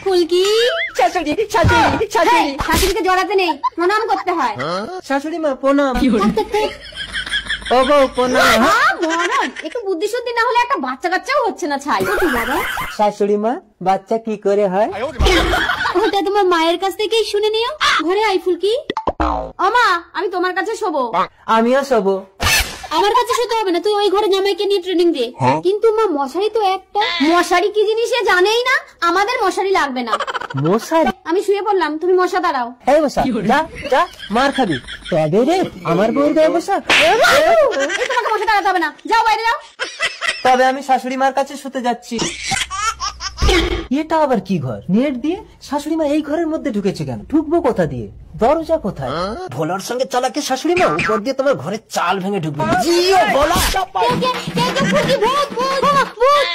ফুলকি শাশুড়ি শাশুড়ি শাশুড়ি শাশুড়িকে জড়াতে নেই, প্রণাম করতে হয়। শাশুড়ি মা প্রণাম। ও গো প্রণাম। মরণ, একটু বুদ্ধি শুদ্ধি না হলে একটা বাচ্চা কাচ্চাও হচ্ছে না ছাই। শাশুড়ি মা বাচ্চা কি করে হয়? ওটা তোমার মায়ের কাছ থেকেই শুনে নিও। ঘরে আই ফুলকি। ওমা, আমি তোমার কাছে শোবো। আমিও শোবো। আমার কাছে শুতে হবে না, তুই ওই ঘরে জামাইকে নিয়ে ট্রেনিং দে। কিন্তু মা মশারি তো একটা। মশারি কি জিনিস সে জানেই না। আমাদের মশারি লাগবে না। মশারি? আমি শুয়ে পড়লাম, তুমি মশা দাঁড়াও। এই মশা যা যা মার খাবি। তবে রে আমার বউর গায়ে মশা। তোমাকে মশা দাঁড়াতে হবে না, যাও বাইরে যাও। তবে আমি শাশুড়ি মার কাছে শুতে যাচ্ছি। এটা আবার কি ঘর? নেট দিয়ে? শাশুড়ি মা এই ঘরের মধ্যে ঢুকেছে কেন? ঢুকবো কোথা দিয়ে? দরজা কোথায়? ভোলার সঙ্গে চালাকে শাশুড়ি মা উপর দিয়ে তোমার ঘরের চাল ভেঙে ঢুকবে। জিও ভোলা। ভূত ভূত ভূত।